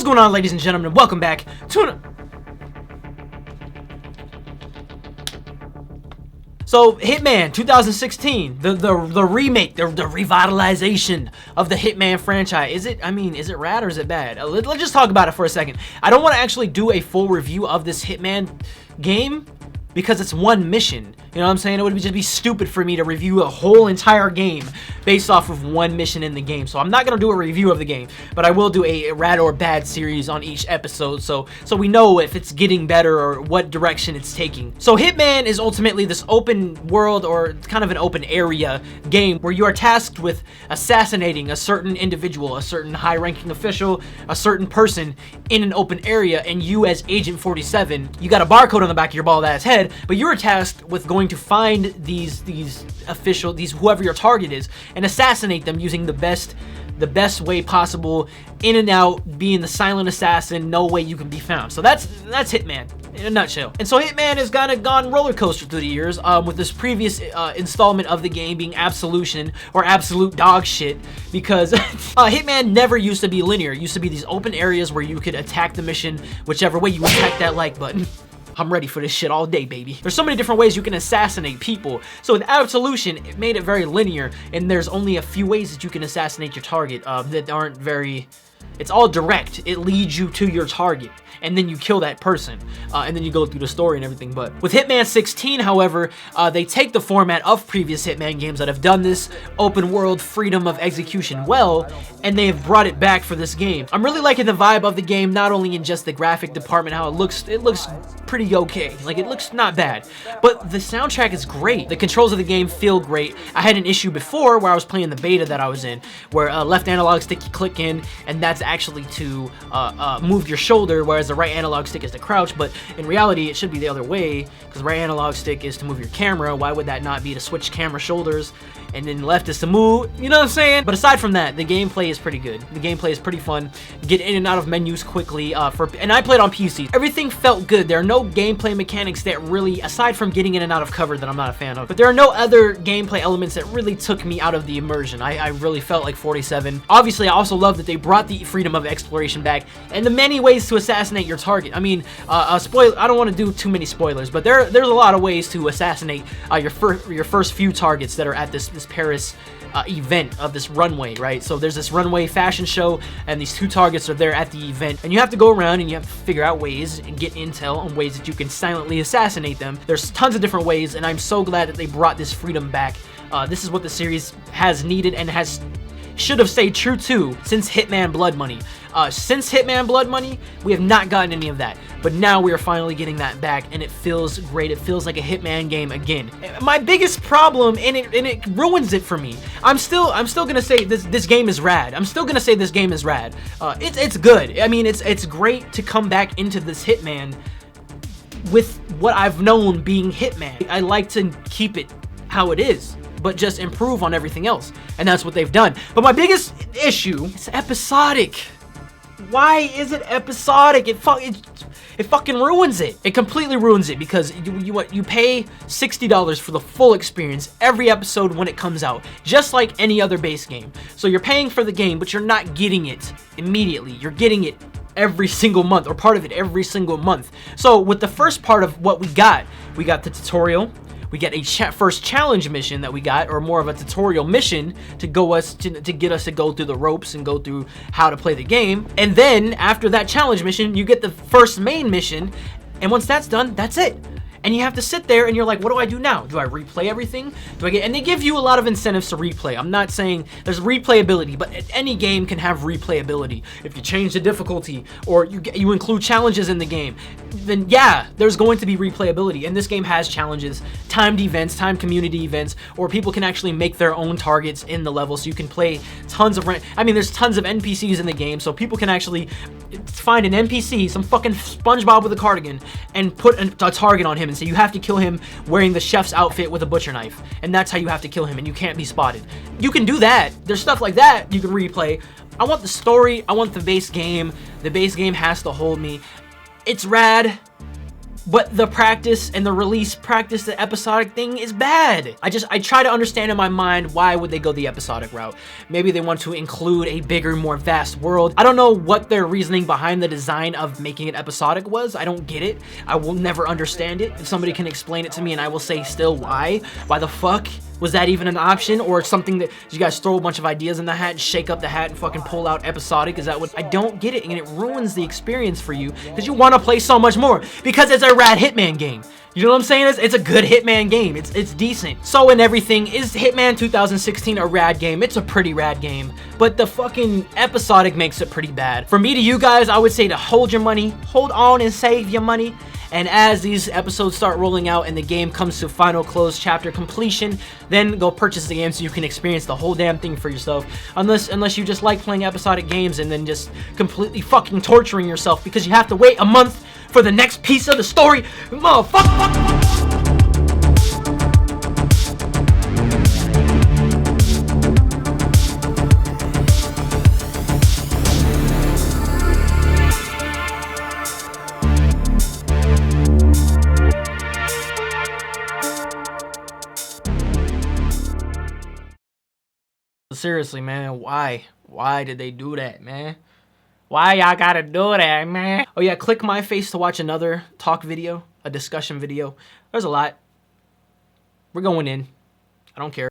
What's going on, ladies and gentlemen? Welcome back to So Hitman 2016, the remake, the revitalization of the Hitman franchise. Is it rad or is it bad? Let's just talk about it for a second. I don't want to actually do a full review of this Hitman game because it's one mission. You know what I'm saying? It would just be stupid for me to review a whole entire game based off of one mission in the game. So I'm not going to do a review of the game, but I will do a rad or bad series on each episode so we know if it's getting better or what direction it's taking. So Hitman is ultimately this open world or kind of an open area game where you are tasked with assassinating a certain individual, a certain high-ranking official, a certain person in an open area, and you as Agent 47, you got a barcode on the back of your bald-ass head, but you're tasked with going to find these whoever your target is and assassinate them using the best way possible, in and out, being the silent assassin, no way you can be found. So that's Hitman in a nutshell. And so Hitman has kind of gone roller coaster through the years, with this previous installment of the game being Absolution, or absolute dog shit, because Hitman never used to be linear. It used to be these open areas where you could attack the mission whichever way you attack that like button. I'm ready for this shit all day, baby. There's so many different ways you can assassinate people. So with Absolution, it made it very linear, and there's only a few ways that you can assassinate your target that aren't very... It's all direct. It leads you to your target, and then you kill that person, and then you go through the story and everything. But with Hitman 16, however, they take the format of previous Hitman games that have done this open world freedom of execution well, and they have brought it back for this game. I'm really liking the vibe of the game, not only in just the graphic department, how it looks pretty okay. Like, it looks not bad, but the soundtrack is great. The controls of the game feel great. I had an issue before where I was playing the beta that I was in, where left analog stick you click in, and that's actually to move your shoulder, whereas the right analog stick is to crouch. But in reality, it should be the other way, because the right analog stick is to move your camera. Why would that not be to switch camera shoulders? And then left is to move, you know what I'm saying? But aside from that, the gameplay is pretty good. The gameplay is pretty fun. Get in and out of menus quickly, and I played on PC. Everything felt good. There are no gameplay mechanics that really, aside from getting in and out of cover that I'm not a fan of, but there are no other gameplay elements that really took me out of the immersion. I really felt like 47. Obviously, I also love that they brought the freedom of exploration back and the many ways to assassinate your target. I mean, spoiler, I don't want to do too many spoilers, but there's a lot of ways to assassinate your first few targets that are at this Paris event of this runway, right? So there's this runway fashion show, and these two targets are there at the event, and you have to go around and you have to figure out ways and get intel on ways that you can silently assassinate them. There's tons of different ways, and I'm so glad that they brought this freedom back. This is what the series has needed and should have stayed true to since Hitman Blood Money. Since Hitman Blood Money, we have not gotten any of that, but now we are finally getting that back, and it feels great. It feels like a Hitman game again. My biggest problem, and it ruins it for me. I'm still gonna say this game is rad. I'm still gonna say this game is rad. It's good. I mean, it's great to come back into this Hitman with what I've known being Hitman. I like to keep it how it is, but just improve on everything else, and that's what they've done. But my biggest issue is Episodic. Why is it Episodic? It fucking ruins it. It completely ruins it, because you pay $60 for the full experience every episode when it comes out, just like any other base game. So you're paying for the game, but you're not getting it immediately. You're getting it every single month, or part of it every single month. So with the first part of what we got the tutorial. We get a first challenge mission that we got, or more of a tutorial mission to get us to go through the ropes and go through how to play the game. And then after that challenge mission, you get the first main mission, and once that's done, that's it. And you have to sit there and you're like, what do I do now? Do I replay everything? And they give you a lot of incentives to replay. I'm not saying there's replayability, but any game can have replayability. If you change the difficulty, or you include challenges in the game, then yeah, there's going to be replayability. And this game has challenges, timed events, timed community events, or people can actually make their own targets in the level, so you can play tons of there's tons of NPCs in the game, so people can actually find an NPC, some fucking SpongeBob with a cardigan, and put a target on him and say you have to kill him wearing the chef's outfit with a butcher knife, and that's how you have to kill him, and you can't be spotted. You can do that. There's stuff like that you can replay. I want the story. I want the base game. The base game has to hold me. It's rad. but the practice and the release practice, the episodic thing is bad. I try to understand in my mind, why would they go the episodic route? Maybe they want to include a bigger, more vast world. I don't know what their reasoning behind the design of making it episodic was. I don't get it. I will never understand it. If somebody can explain it to me and I will say still why. Why the fuck? Was that even an option, or something that you guys throw a bunch of ideas in the hat and shake up the hat and fucking pull out episodic? Is that what? I don't get it, and it ruins the experience for you because you want to play so much more because it's a rad Hitman game. You know what I'm saying? It's a good Hitman game. It's decent. So in everything, is Hitman 2016 a rad game? It's a pretty rad game, but the fucking episodic makes it pretty bad. For me to you guys, I would say to hold your money, hold on and save your money. And as these episodes start rolling out and the game comes to final close chapter completion, then go purchase the game so you can experience the whole damn thing for yourself. Unless you just like playing episodic games and then just completely fucking torturing yourself because you have to wait a month for the next piece of the story. Motherfucker. Seriously, man, why? Why did they do that, man? Why y'all gotta do that, man? Oh yeah, click my face to watch another talk video, a discussion video. There's a lot. We're going in. I don't care.